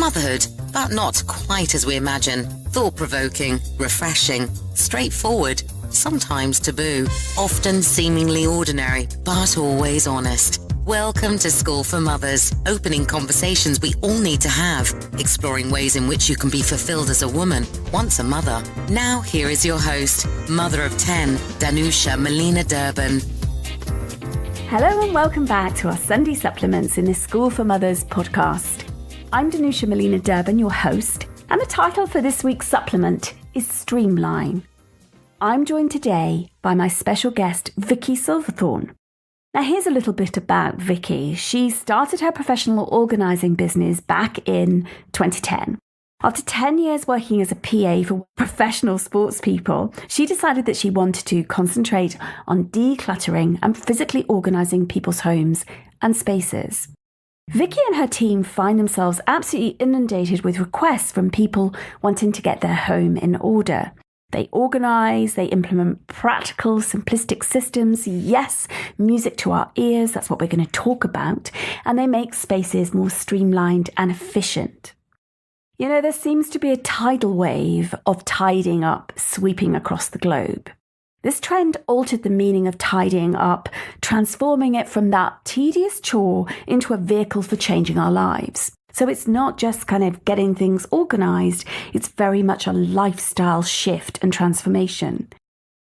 Motherhood, but not quite as we imagine. Thought-provoking, refreshing, straightforward, sometimes taboo, often seemingly ordinary, but always honest. Welcome to School for Mothers, opening conversations we all need to have, exploring ways in which you can be fulfilled as a woman, once a mother. Now here is your host, mother of 10, Danusha Melina Durban. Hello and welcome back to our Sunday supplements in this School for Mothers podcast. I'm Danusha Melina Durban, your host, and the title for this week's supplement is STREAMLINE. I'm joined today by my special guest, Vicky Silverthorn. Now here's a little bit about Vicky. She started her professional organising business back in 2010. After 10 years working as a PA for professional sports people, she decided that she wanted to concentrate on decluttering and physically organising people's homes and spaces. Vicky and her team find themselves absolutely inundated with requests from people wanting to get their home in order. They organise, they implement practical, simplistic systems, yes, music to our ears, that's what we're going to talk about, and they make spaces more streamlined and efficient. You know, there seems to be a tidal wave of tidying up sweeping across the globe. This trend altered the meaning of tidying up, transforming it from that tedious chore into a vehicle for changing our lives. So it's not just kind of getting things organised, it's very much a lifestyle shift and transformation.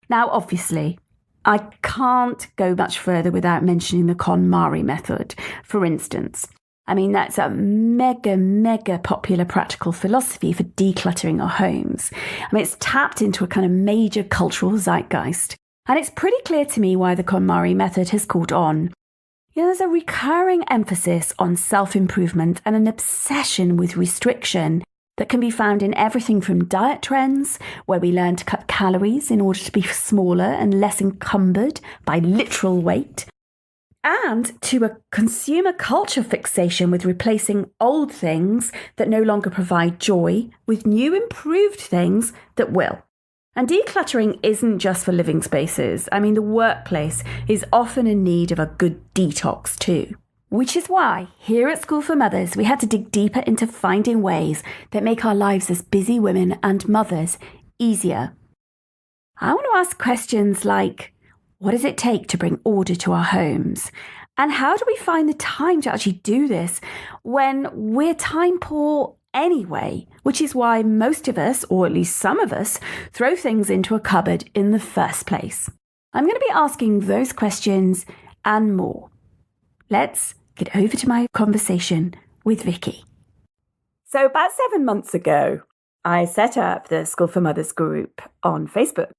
Now, obviously, I can't go much further without mentioning the KonMari method, for instance. I mean, that's a mega popular practical philosophy for decluttering our homes. I mean, it's tapped into a kind of major cultural zeitgeist. And it's pretty clear to me why the KonMari method has caught on. You know, there's a recurring emphasis on self-improvement and an obsession with restriction that can be found in everything from diet trends, where we learn to cut calories in order to be smaller and less encumbered by literal weight, and to a consumer culture fixation with replacing old things that no longer provide joy with new improved things that will. And decluttering isn't just for living spaces. I mean, the workplace is often in need of a good detox too. Which is why, here at School for Mothers, we had to dig deeper into finding ways that make our lives as busy women and mothers easier. I want to ask questions like, what does it take to bring order to our homes? And how do we find the time to actually do this when we're time poor anyway? Which is why most of us, or at least some of us, throw things into a cupboard in the first place. I'm going to be asking those questions and more. Let's get over to my conversation with Vicky. So about 7 months ago, I set up the School for Mothers group on Facebook.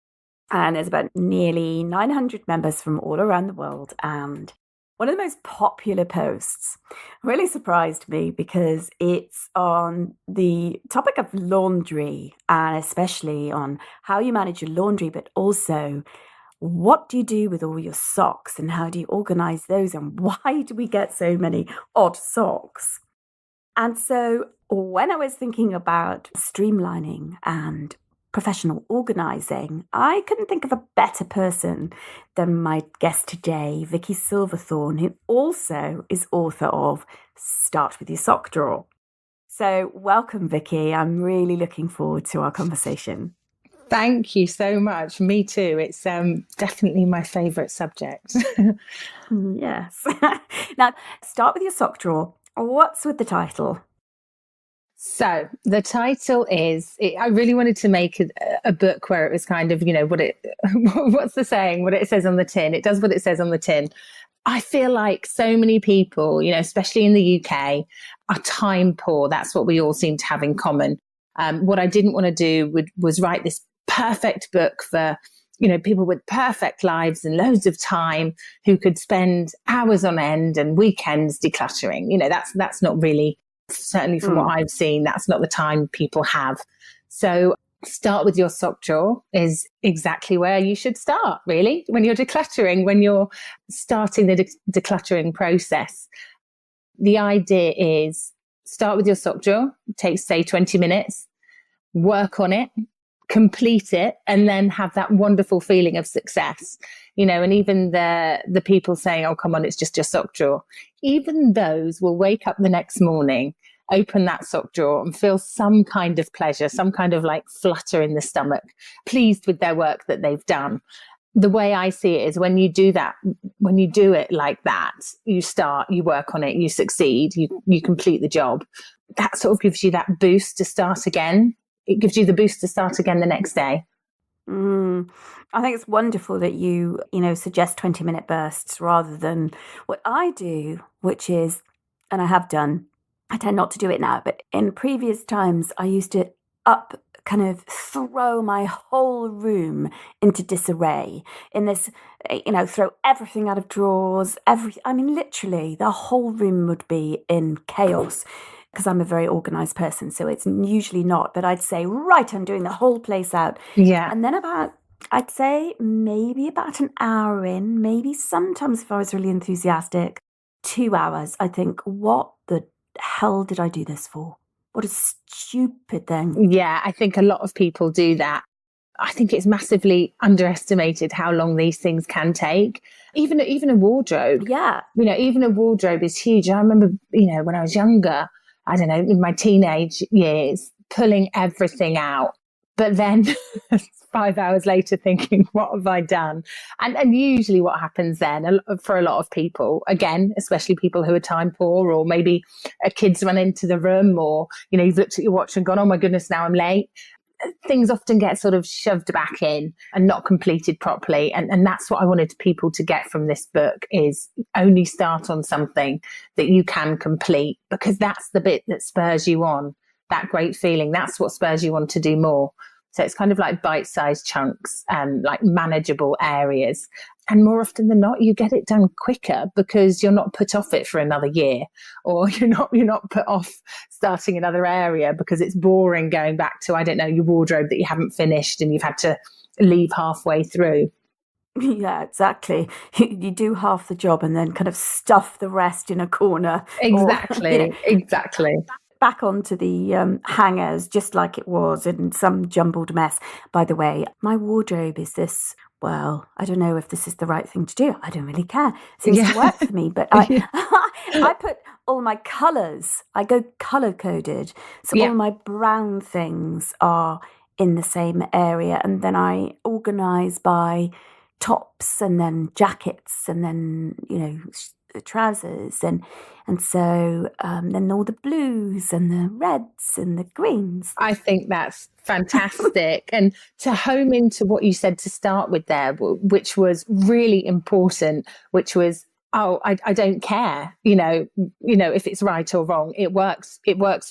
And there's about nearly 900 members from all around the world. And one of the most popular posts really surprised me because it's on the topic of laundry, and especially on how you manage your laundry, but also what do you do with all your socks and how do you organize those, and why do we get so many odd socks? And so when I was thinking about streamlining and professional organising, I couldn't think of a better person than my guest today, Vicky Silverthorn, who also is author of Start With Your Sock Drawer. So welcome, Vicky. I'm really looking forward to our conversation. Thank you so much. Me too. It's definitely my favourite subject. Yes. Now, Start With Your Sock Drawer. What's with the title? So the title is, I really wanted to make a book where it was kind of, you know, what's the saying, what it says on the tin. It does what it says on the tin. I feel like so many people, you know, especially in the UK, are time poor. That's what we all seem to have in common. What I didn't want to do was write this perfect book for, you know, people with perfect lives and loads of time who could spend hours on end and weekends decluttering. You know, that's not really, certainly from what I've seen, that's not the time people have. So Start With Your Sock Drawer is exactly where you should start, really, when you're decluttering, when you're starting the decluttering process. The idea is start with your sock drawer. It takes, say, 20 minutes. Work on it, complete it, and then have that wonderful feeling of success. You know, and even the people saying, oh, come on, it's just your sock drawer. Even those will wake up the next morning open that sock drawer and feel some kind of pleasure, some kind of like flutter in the stomach, pleased with their work that they've done. The way I see it is when you do that, when you do it like that, you start, you work on it, you succeed, you complete the job. That sort of gives you that boost to start again. It gives you the boost to start again the next day. I think it's wonderful that you suggest 20-minute bursts rather than what I do, which is, and I have done, I tend not to do it now, but in previous times I used to kind of throw my whole room into disarray in this, throw everything out of drawers, literally the whole room would be in chaos because I'm a very organized person. So it's usually not, but I'd say, right, I'm doing the whole place out. Yeah. And then I'd say maybe about an hour in, maybe sometimes if I was really enthusiastic, 2 hours, I think, what the hell did I do this for? What a stupid thing. Yeah, I think a lot of people do that. I think it's massively underestimated how long these things can take. Even a wardrobe. Yeah. Even a wardrobe is huge. I remember, when I was younger, I don't know, in my teenage years, pulling everything out. But then 5 hours later thinking, what have I done? And usually what happens then for a lot of people, again, especially people who are time poor, or maybe a kid's run into the room, or, you've looked at your watch and gone, oh my goodness, now I'm late. Things often get sort of shoved back in and not completed properly. And that's what I wanted people to get from this book, is only start on something that you can complete, because that's the bit that spurs you on, that great feeling. That's what spurs you on to do more. So it's kind of like bite-sized chunks, like manageable areas. And more often than not, you get it done quicker because you're not put off it for another year, or you're not put off starting another area because it's boring going back to, I don't know, your wardrobe that you haven't finished and you've had to leave halfway through. Yeah, exactly. You do half the job and then kind of stuff the rest in a corner. Exactly, exactly. Back onto the hangers, just like it was in some jumbled mess. By the way, my wardrobe is this, well, I don't know if this is the right thing to do. I don't really care. It seems to work for me. But I put all my colours, I go colour-coded. So all my brown things are in the same area. And then I organise by tops and then jackets and then, trousers and so then all the blues and the reds and the greens. I think that's fantastic. And to home into what you said to start with there, which was really important, which was, I don't care, if it's right or wrong, it works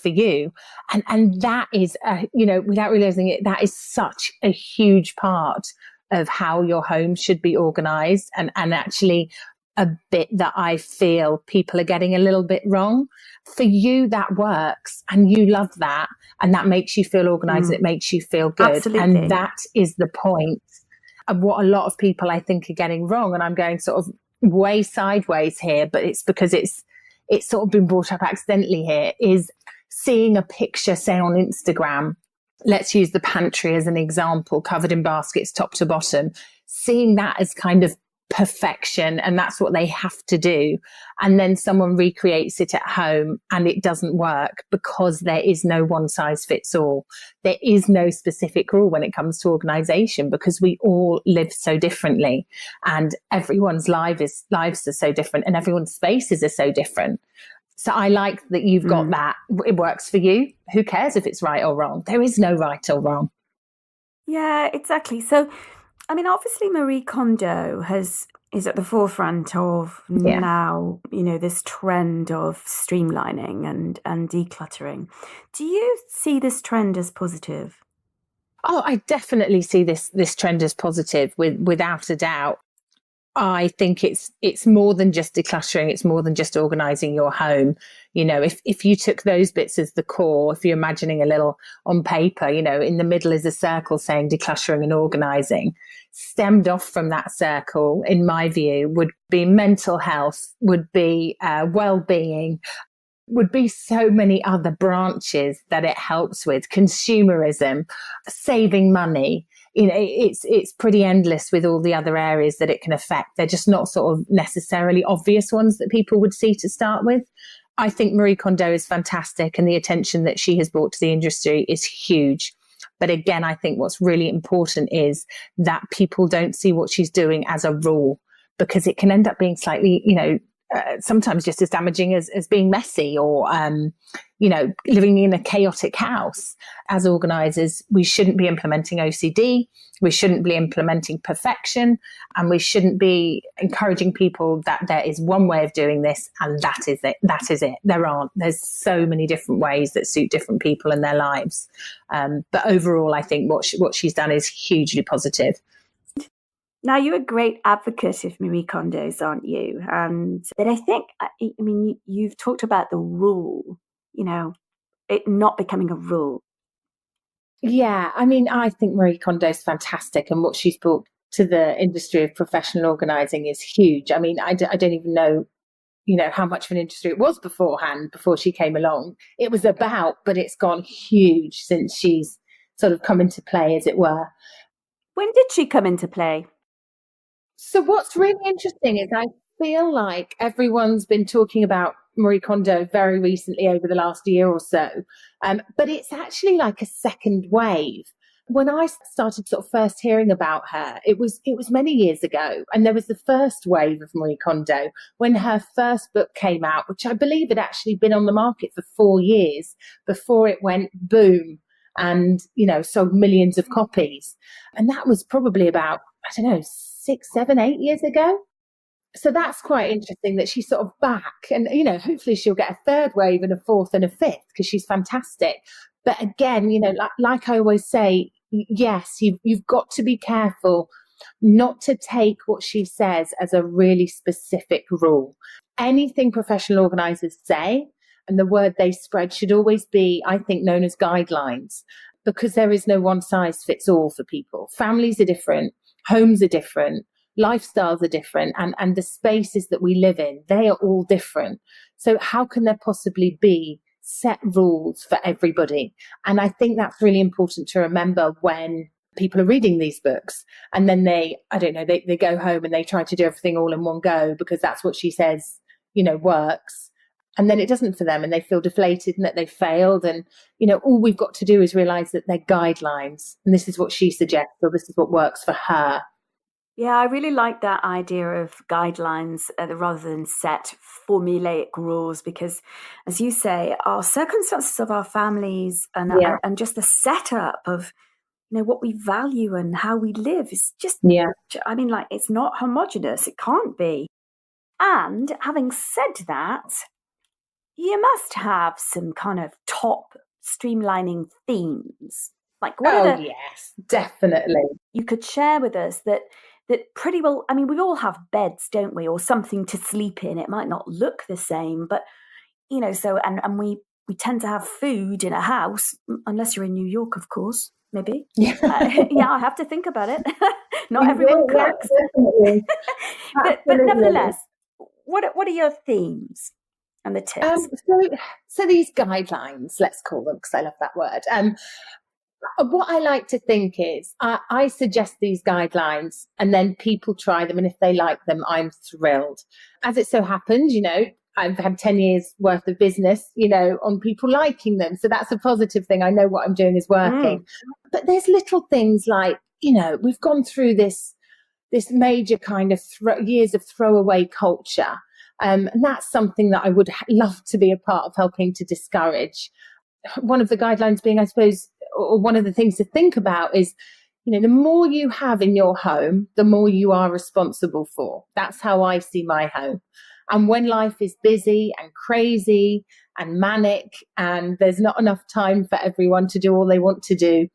for you. And that is, without realizing it, that is such a huge part of how your home should be organized, and actually a bit that I feel people are getting a little bit wrong. For you, that works and you love that, and that makes you feel organized and it makes you feel good. Absolutely. And that is the point of what a lot of people I think are getting wrong. And I'm going sort of way sideways here, but it's because it's sort of been brought up accidentally here, is seeing a picture, say on Instagram, let's use the pantry as an example, covered in baskets top to bottom, seeing that as kind of perfection, and that's what they have to do, and then someone recreates it at home and it doesn't work, because there is no one size fits all. There is no specific rule when it comes to organization, because we all live so differently, and everyone's lives are so different, and everyone's spaces are so different. So I like that you've got that. It works for you. Who cares if it's right or wrong? There is no right or wrong. Yeah, exactly. So obviously Marie Kondo is at the forefront of now, this trend of streamlining and decluttering. Do you see this trend as positive? Oh, I definitely see this trend as positive, without a doubt. I think it's more than just decluttering. It's more than just organizing your home. If you took those bits as the core, if you're imagining a little on paper, in the middle is a circle saying decluttering and organizing. Stemmed off from that circle, in my view, would be mental health, would be well-being, would be so many other branches that it helps with. Consumerism, saving money. It's pretty endless with all the other areas that it can affect. They're just not sort of necessarily obvious ones that people would see to start with. I think Marie Kondo is fantastic, and the attention that she has brought to the industry is huge. But again, I think what's really important is that people don't see what she's doing as a rule, because it can end up being slightly, sometimes just as damaging as being messy or, living in a chaotic house. As organisers, we shouldn't be implementing OCD. We shouldn't be implementing perfection, and we shouldn't be encouraging people that there is one way of doing this and that is it. That is it. There's so many different ways that suit different people and their lives. But overall, I think what she's done is hugely positive. Now, you're a great advocate of Marie Kondo's, aren't you? But I think, you've talked about the rule, it not becoming a rule. Yeah, I think Marie Kondo is fantastic, and what she's brought to the industry of professional organising is huge. I don't even know, how much of an industry it was beforehand, before she came along. It was but it's gone huge since she's sort of come into play, as it were. When did she come into play? So what's really interesting is I feel like everyone's been talking about Marie Kondo very recently over the last year or so, but it's actually like a second wave. When I started sort of first hearing about her, it was many years ago, and there was the first wave of Marie Kondo when her first book came out, which I believe had actually been on the market for 4 years before it went boom and, sold millions of copies. And that was probably about, 6, 7, 8 years ago. So that's quite interesting that she's sort of back, and, hopefully she'll get a third wave and a fourth and a fifth, because she's fantastic. But again, like I always say, yes, you've got to be careful not to take what she says as a really specific rule. Anything professional organisers say and the word they spread should always be, I think, known as guidelines, because there is no one size fits all for people. Families are different, homes are different, lifestyles are different, and the spaces that we live in, they are all different. So how can there possibly be set rules for everybody? And I think that's really important to remember when people are reading these books, and then they go home and they try to do everything all in one go because that's what she says, works. And then it doesn't for them, and they feel deflated and that they've failed. And, all we've got to do is realize that they're guidelines, and this is what she suggests, or this is what works for her. Yeah, I really like that idea of guidelines rather than set formulaic rules, because, as you say, our circumstances of our families and just the setup of, what we value and how we live is just, it's not homogenous. It can't be. And having said that, you must have some kind of top streamlining themes. Like, yes, definitely. You could share with us that pretty well, we all have beds, don't we, or something to sleep in. It might not look the same, but, so, and we tend to have food in a house, unless you're in New York, of course, maybe. Yeah, I have to think about it. Not everyone cooks. Yeah, but nevertheless, what are your themes and the tips? So these guidelines, let's call them, because I love that word. What I like to think is I suggest these guidelines, and then people try them, and if they like them, I'm thrilled. As it so happens, I've had 10 years worth of business, on people liking them. So that's a positive thing. I know what I'm doing is working. But there's little things like, we've gone through this major kind of years of throwaway culture. And that's something that I would love to be a part of helping to discourage. One of the guidelines being, I suppose, or one of the things to think about is, the more you have in your home, the more you are responsible for. That's how I see my home. And when life is busy and crazy and manic, and there's not enough time for everyone to do all they want to do,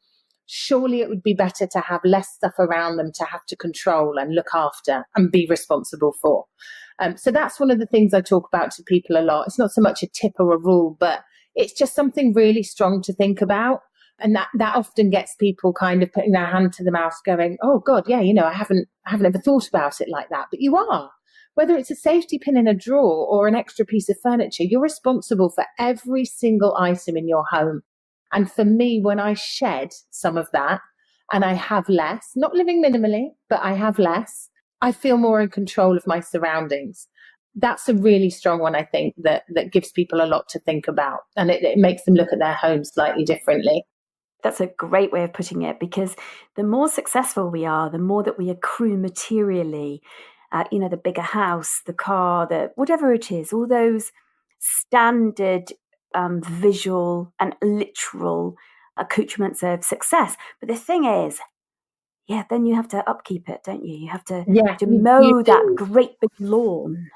surely it would be better to have less stuff around them to have to control and look after and be responsible for. So that's one of the things I talk about to people a lot. It's not so much a tip or a rule, but it's just something really strong to think about. And that often gets people kind of putting their hand to the mouth going, oh God, yeah, I haven't ever thought about it like that. But you are. Whether it's a safety pin in a drawer or an extra piece of furniture, you're responsible for every single item in your home. And for me, when I shed some of that and I have less, not living minimally, but I have less, I feel more in control of my surroundings. that's a really strong one, I think, that gives people a lot to think about, and it makes them look at their homes slightly differently. That's a great way of putting it, because the more successful we are, the more that we accrue materially, the bigger house, the car, whatever it is, all those standard visual and literal accoutrements of success. But the thing is, then you have to upkeep it, don't you? You have to, mow that great big lawn.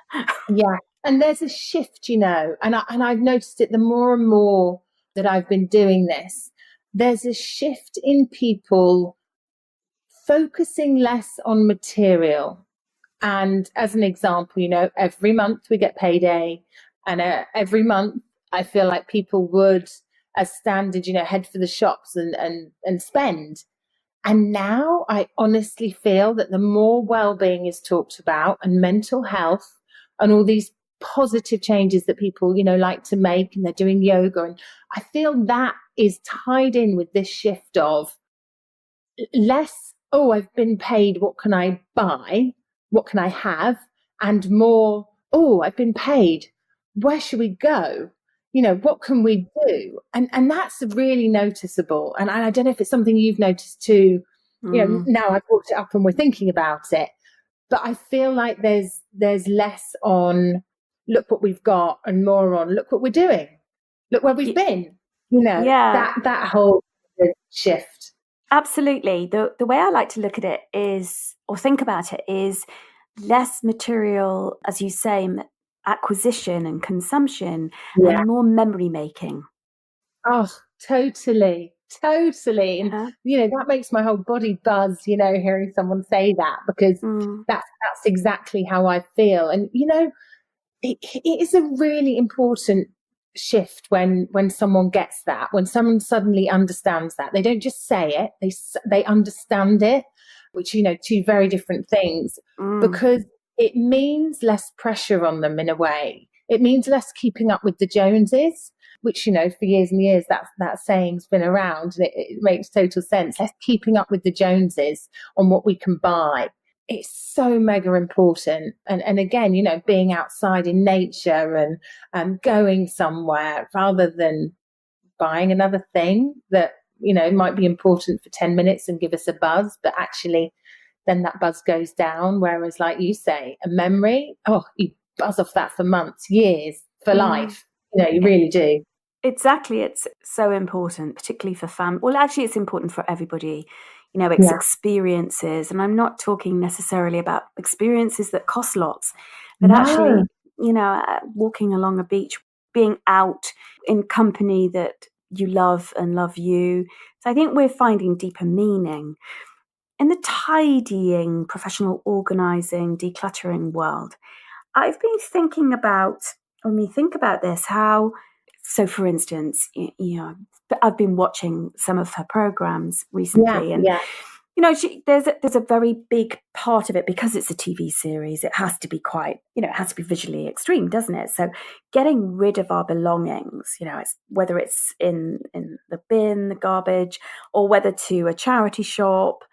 Yeah. And there's a shift, and I've noticed it the more and more that I've been doing this. There's a shift in people focusing less on material. And as an example, every month we get payday, and every month I feel like people would, as standard, head for the shops and spend. And now I honestly feel that the more well-being is talked about, and mental health, and all these positive changes that people, like to make, and they're doing yoga, and I feel that is tied in with this shift of less, I've been paid, what can I buy? What can I have? And more, I've been paid, where should we go? What can we do? And that's really noticeable. And I don't know if it's something you've noticed too. Now I've brought it up and we're thinking about it, but I feel like there's less on look what we've got, and more on look what we're doing, look where we've been. That whole shift. Absolutely. The way I like to look at it is, or think about it, is less material, as you say, acquisition and consumption, and more memory making. Oh, totally. And that makes my whole body buzz, hearing someone say that, because that's exactly how I feel. And it is a really important shift when someone gets that, when someone suddenly understands that. They don't just say it, they understand it, which two very different things, because it means less pressure on them in a way. It means less keeping up with the Joneses, which, for years and years, that saying's been around, and it makes total sense. Less keeping up with the Joneses on what we can buy. It's so mega important. And again, being outside in nature and going somewhere, rather than buying another thing that, might be important for 10 minutes and give us a buzz, but actually then that buzz goes down. Whereas, like you say, a memory, you buzz off that for months, years, for life. You really do. Exactly. It's so important, particularly for family. Well, actually, it's important for everybody. It's experiences. And I'm not talking necessarily about experiences that cost lots, but actually, walking along a beach, being out in company that you love and love you. So I think we're finding deeper meaning. In the tidying, professional organising, decluttering world, I've been thinking about, when we think about this, so for instance, I've been watching some of her programs recently, and there's a very big part of it, because it's a TV series. It has to be quite, it has to be visually extreme, doesn't it? So getting rid of our belongings, whether it's in the bin, the garbage, or whether to a charity shop,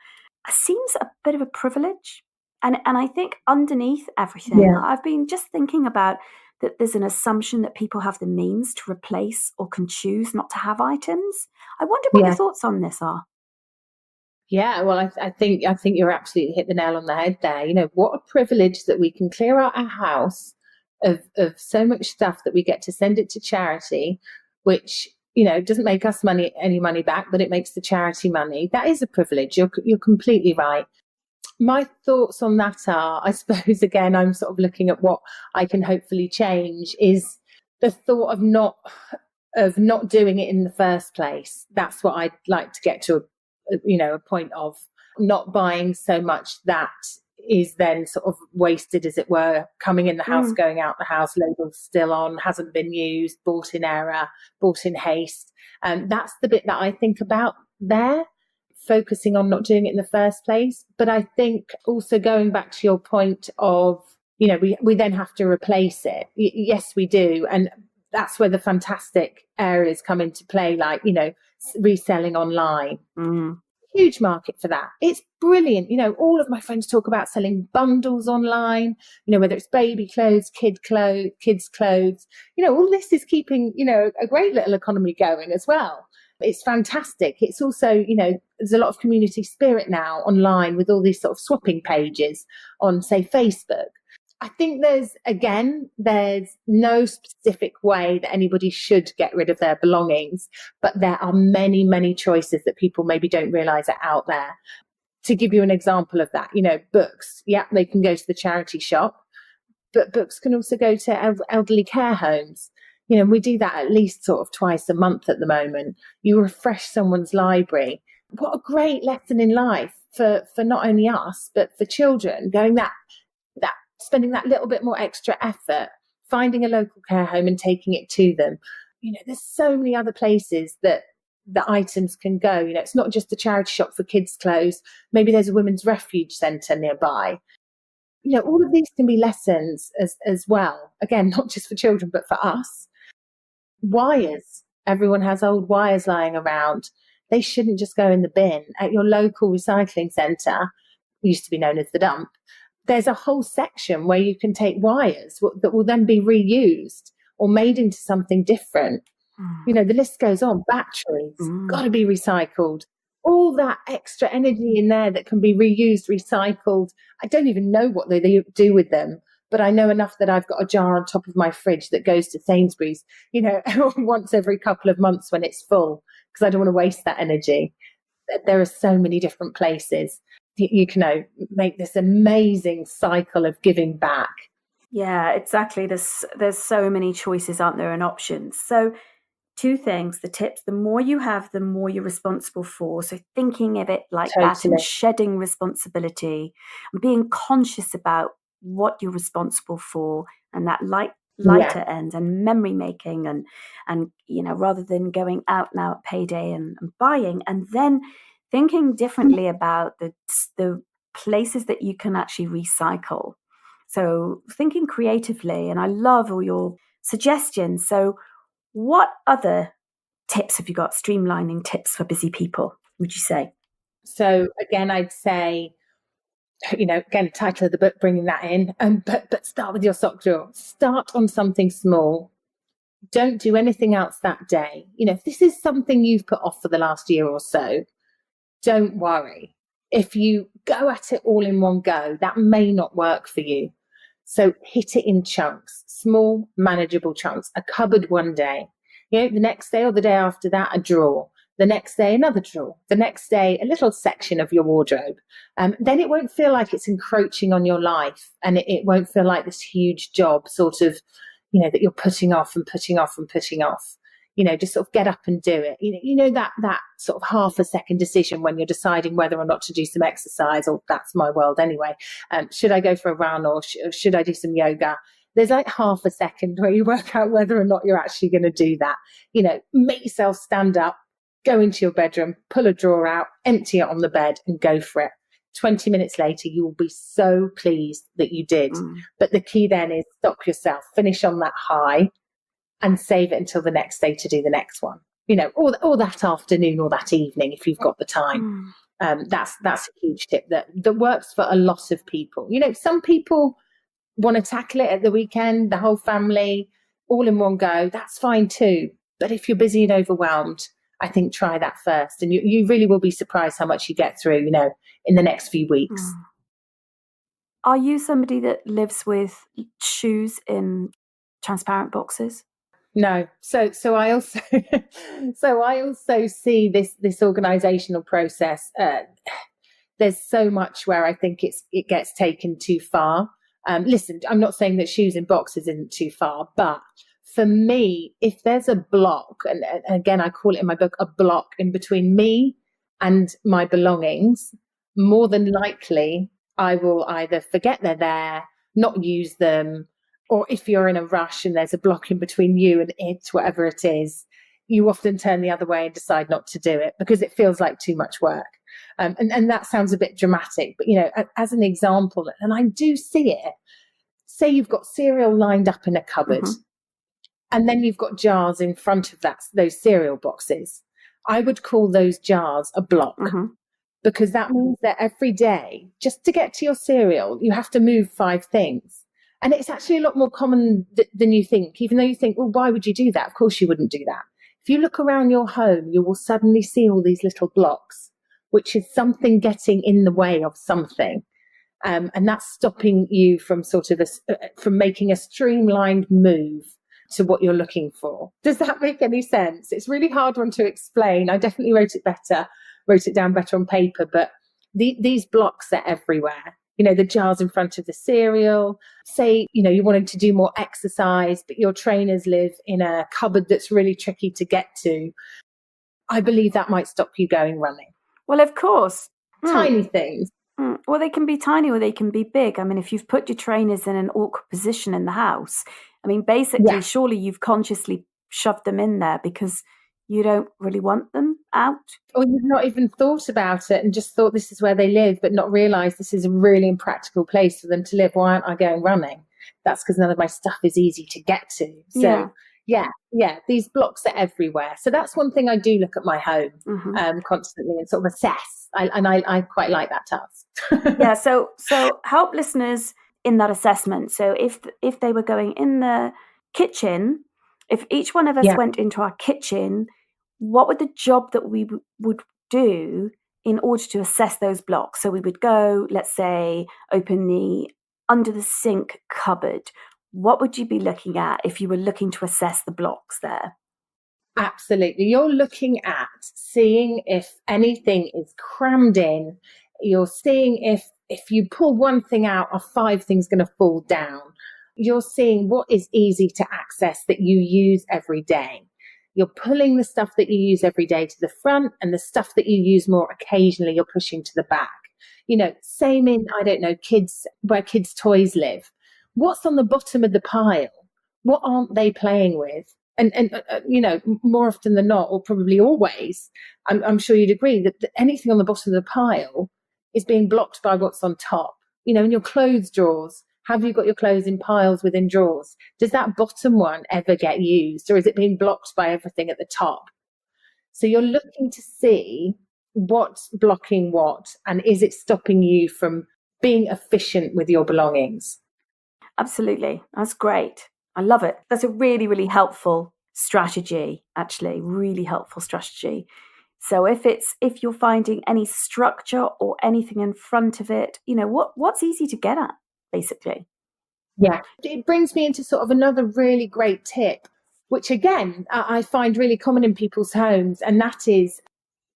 seems a bit of a privilege. And I think underneath everything, I've been just thinking about that there's an assumption that people have the means to replace or can choose not to have items. I wonder what your thoughts on this are. Yeah, well, I think you're absolutely hit the nail on the head there. What a privilege that we can clear out our house of so much stuff that we get to send it to charity, which, doesn't make us any money back, but it makes the charity money. That is a privilege. You're completely right. My thoughts on that are, I suppose, again, I'm sort of looking at what I can hopefully change, is the thought of not doing it in the first place. That's what I'd like to get to, a point of not buying so much that is then sort of wasted, as it were, coming in the house, going out the house, labels still on, hasn't been used, bought in error, bought in haste. And that's the bit that I think about there, focusing on not doing it in the first place. But I think also going back to your point of, we then have to replace it. Yes, we do. And that's where the fantastic areas come into play, like, reselling online. huge market for that. It's brilliant. You know, all of my friends talk about selling bundles online, you know, whether it's baby clothes, kids clothes, you know, all this is keeping, you know, a great little economy going as well. It's fantastic. It's also, you know, there's a lot of community spirit now online with all these sort of swapping pages on, say, Facebook. I think there's no specific way that anybody should get rid of their belongings, but there are many, many choices that people maybe don't realize are out there. To give you an example of that, you know, books, yeah, they can go to the charity shop, but books can also go to elderly care homes. You know, we do that at least sort of twice a month at the moment. You refresh someone's library. What a great lesson in life for not only us, but for children, spending that little bit more extra effort, finding a local care home and taking it to them. You know, there's so many other places that the items can go. You know, it's not just a charity shop for kids' clothes. Maybe there's a women's refuge centre nearby. You know, all of these can be lessons as well. Again, not just for children, but for us. Wires. Everyone has old wires lying around. They shouldn't just go in the bin. At your local recycling centre, used to be known as the dump, there's a whole section where you can take wires that will then be reused or made into something different. You know, the list goes on. Batteries, got to be recycled. All that extra energy in there that can be reused, recycled. I don't even know what they do with them, but I know enough that I've got a jar on top of my fridge that goes to Sainsbury's, you know, once every couple of months when it's full, because I don't want to waste that energy. There are so many different places. You can make this amazing cycle of giving back. Yeah, exactly. There's so many choices, aren't there, and options. So two things, the tips, the more you have, the more you're responsible for. So thinking of it like that and shedding responsibility and being conscious about what you're responsible for and that lighter end and memory making and you know, rather than going out now at payday and buying, and then thinking differently about the places that you can actually recycle. So thinking creatively, and I love all your suggestions. So what other tips have you got, streamlining tips for busy people, would you say? So again, I'd say, you know, again, title of the book, bringing that in, but start with your sock drawer. Start on something small. Don't do anything else that day. You know, if this is something you've put off for the last year or so, don't worry. If you go at it all in one go, that may not work for you. So hit it in chunks, small, manageable chunks. A cupboard one day, you know, the next day or the day after that, a drawer. The next day, another drawer. The next day, a little section of your wardrobe. Then it won't feel like it's encroaching on your life, and it won't feel like this huge job sort of, you know, that you're putting off and putting off and putting off. You know, just sort of get up and do it. You know that sort of half a second decision when you're deciding whether or not to do some exercise, or that's my world anyway. Should I go for a run or should I do some yoga? There's like half a second where you work out whether or not you're actually going to do that. You know, make yourself stand up, go into your bedroom, pull a drawer out, empty it on the bed and go for it. 20 minutes later, you will be so pleased that you did. But the key then is stop yourself, finish on that high, and save it until the next day to do the next one, you know, or that afternoon or that evening if you've got the time. That's a huge tip that works for a lot of people. You know, some people want to tackle it at the weekend, the whole family, all in one go. That's fine too. But if you're busy and overwhelmed, I think try that first. And you really will be surprised how much you get through, you know, in the next few weeks. Are you somebody that lives with shoes in transparent boxes? No. So I also see this organizational process. There's so much where I think it gets taken too far. Listen, I'm not saying that shoes in boxes isn't too far, but for me, if there's a block, and again, I call it in my book a block in between me and my belongings, more than likely I will either forget they're there, not use them, or if you're in a rush and there's a block in between you and it, whatever it is, you often turn the other way and decide not to do it because it feels like too much work. And that sounds a bit dramatic, but, you know, as an example, and I do see it, say you've got cereal lined up in a cupboard, and then you've got jars in front of those cereal boxes. I would call those jars a block. because that means that every day, just to get to your cereal, you have to move 5 things. And it's actually a lot more common than you think, even though you think, well, why would you do that? Of course you wouldn't do that. If you look around your home, you will suddenly see all these little blocks, which is something getting in the way of something. And that's stopping you from from making a streamlined move to what you're looking for. Does that make any sense? It's really hard one to explain. I definitely wrote it down better on paper, but these blocks are everywhere. The jars in front of the cereal. Say, you wanted to do more exercise, but your trainers live in a cupboard that's really tricky to get to. I believe that might stop you going running. Well, of course. Tiny things. Well, they can be tiny or they can be big. I mean, if you've put your trainers in an awkward position in the house, I mean, basically, surely you've consciously shoved them in there because you don't really want them out. Or you've not even thought about it and just thought this is where they live, but not realised this is a really impractical place for them to live. Why aren't I going running? That's because none of my stuff is easy to get to. So, yeah, these blocks are everywhere. So that's one thing I do look at my home constantly and sort of assess. I quite like that task. Yeah, so help listeners in that assessment. So if they were going in the kitchen, if each one of us went into our kitchen, what would the job that we would do in order to assess those blocks? So we would go, let's say, open the under the sink cupboard. What would you be looking at if you were looking to assess the blocks there? Absolutely. You're looking at seeing if anything is crammed in. You're seeing if you pull one thing out, are 5 things going to fall down? You're seeing what is easy to access that you use every day. You're pulling the stuff that you use every day to the front, and the stuff that you use more occasionally, you're pushing to the back. Same in, where kids' toys live. What's on the bottom of the pile? What aren't they playing with? And more often than not, or probably always, I'm sure you'd agree that anything on the bottom of the pile is being blocked by what's on top. In your clothes drawers, have you got your clothes in piles within drawers? Does that bottom one ever get used, or is it being blocked by everything at the top? So you're looking to see what's blocking what, and is it stopping you from being efficient with your belongings? Absolutely. That's great. I love it. That's a really, really helpful strategy, actually, really helpful strategy. So if you're finding any structure or anything in front of it, what's easy to get at, basically. Yeah. It brings me into sort of another really great tip, which again, I find really common in people's homes, and that is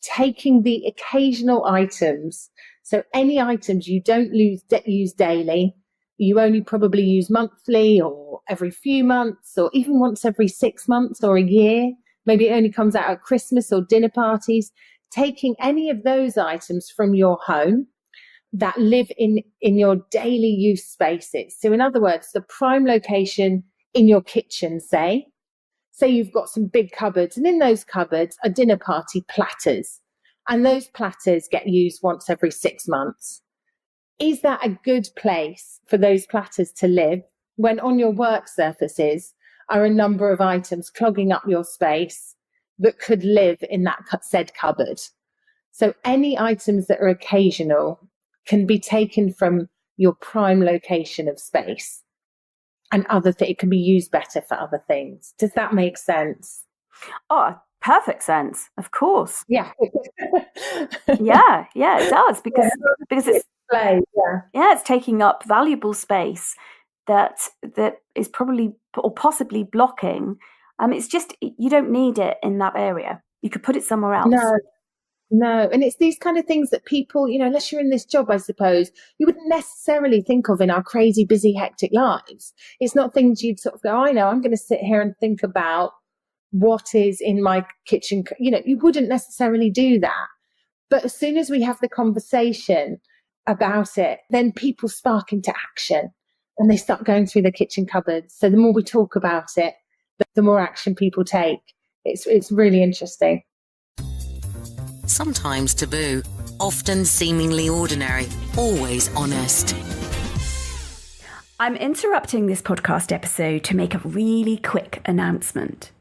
taking the occasional items. So any items you don't use daily, you only probably use monthly or every few months or even once every 6 months or a year. Maybe it only comes out at Christmas or dinner parties. Taking any of those items from your home that live in your daily use spaces. So in other words, the prime location in your kitchen, say you've got some big cupboards, and in those cupboards are dinner party platters, and those platters get used once every 6 months. Is that a good place for those platters to live when on your work surfaces are a number of items clogging up your space that could live in that said cupboard? So any items that are occasional can be taken from your prime location of space, and it can be used better for other things. Does that make sense? Oh, perfect sense. Of course. Yeah. yeah, it does, because it's it's taking up valuable space that is probably or possibly blocking. It's just, you don't need it in that area. You could put it somewhere else. No. And it's these kind of things that people, unless you're in this job, I suppose, you wouldn't necessarily think of in our crazy, busy, hectic lives. It's not things you'd sort of go, I know, I'm going to sit here and think about what is in my kitchen. You wouldn't necessarily do that. But as soon as we have the conversation about it, then people spark into action and they start going through the kitchen cupboards. So the more we talk about it, the more action people take. It's really interesting. Sometimes taboo, often seemingly ordinary, always honest. I'm interrupting this podcast episode to make a really quick announcement.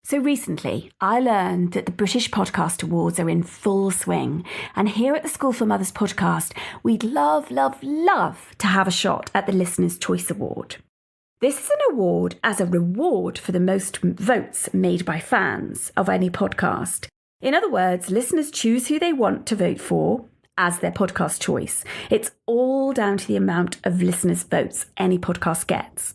So recently, I learned that the British Podcast Awards are in full swing. And here at the School for Mothers podcast, we'd love to have a shot at the Listener's Choice Award. This is an award as a reward for the most votes made by fans of any podcast. In other words, listeners choose who they want to vote for as their podcast choice. It's all down to the amount of listeners' votes any podcast gets.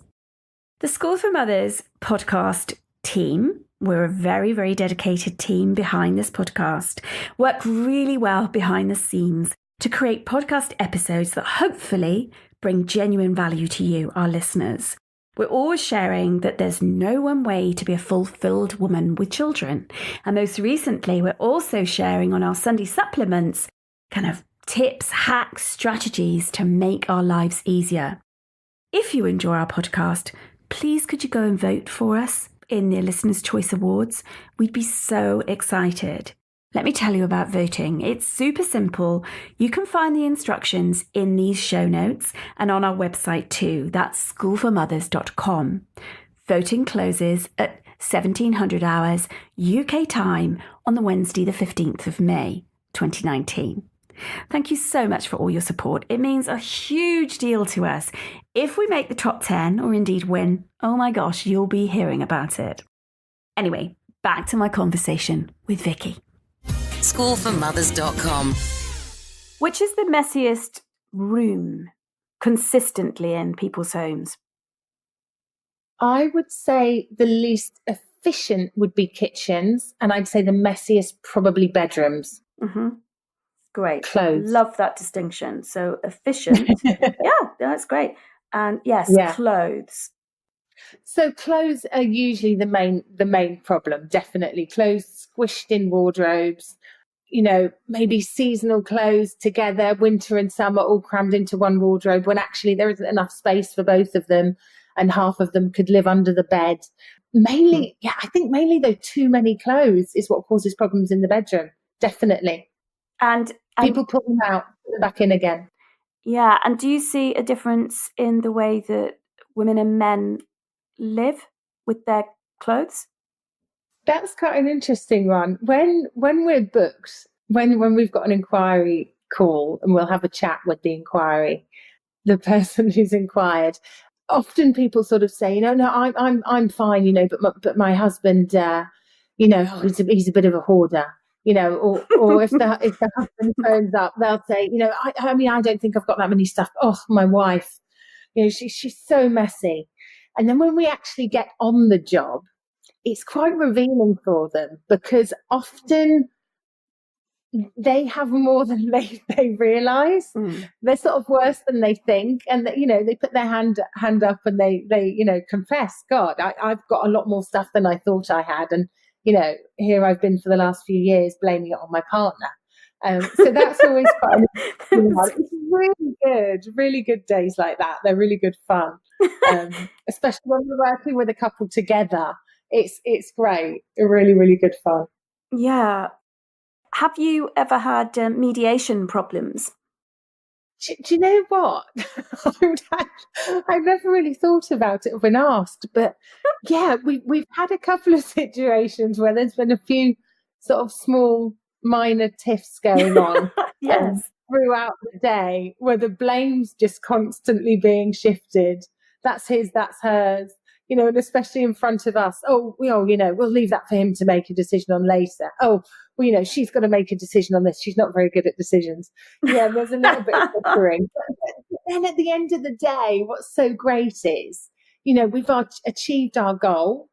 The School for Mothers podcast team, we're a very, very dedicated team behind this podcast, work really well behind the scenes to create podcast episodes that hopefully bring genuine value to you, our listeners. We're always sharing that there's no one way to be a fulfilled woman with children. And most recently, we're also sharing on our Sunday supplements kind of tips, hacks, strategies to make our lives easier. If you enjoy our podcast, please could you go and vote for us in the Listener's Choice Awards? We'd be so excited. Let me tell you about voting. It's super simple. You can find the instructions in these show notes and on our website too. That's schoolformothers.com. Voting closes at 1700 hours UK time on the Wednesday, the 15th of May, 2019. Thank you so much for all your support. It means a huge deal to us. If we make the top 10 or indeed win, oh my gosh, you'll be hearing about it. Anyway, back to my conversation with Vicky. Schoolformothers.com. Which is the messiest room consistently in people's homes? I would say the least efficient would be kitchens, and I'd say the messiest probably bedrooms. Mm-hmm. Great. Clothes. Love that distinction. So efficient. Yeah, that's great. And yes, clothes. So clothes are usually the main problem, definitely. Clothes squished in wardrobes, maybe seasonal clothes together, winter and summer all crammed into one wardrobe when actually there isn't enough space for both of them and half of them could live under the bed. I think mainly though too many clothes is what causes problems in the bedroom, definitely. And people put them out, put them back in again. Yeah. And do you see a difference in the way that women and men live with their clothes? That's quite an interesting one. When we're booked, when we've got an inquiry call and we'll have a chat with the inquiry, the person who's inquired, often people sort of say, no, I'm fine, but my husband, he's a bit of a hoarder. Or if the husband phones up, they'll say, I don't think I've got that many stuff. Oh, my wife, she's so messy. And then when we actually get on the job, it's quite revealing for them because often they have more than they realise. They're sort of worse than they think. And, they put their hand up and they confess, God, I've got a lot more stuff than I thought I had. And, here I've been for the last few years blaming it on my partner. So that's always quite it's really good days like that. They're really good fun, especially when we're working with a couple together. It's great. Really, really good fun. Yeah. Have you ever had mediation problems? Do you know what? I've never really thought about it when asked, but yeah, we've had a couple of situations where there's been a few sort of small minor tiffs going on throughout the day where the blame's just constantly being shifted. That's his, that's hers, and especially in front of us. Oh, we'll leave that for him to make a decision on later. Oh, well, she's got to make a decision on this. She's not very good at decisions. Yeah, there's a little bit of bickering. But then at the end of the day, what's so great is, we've achieved our goal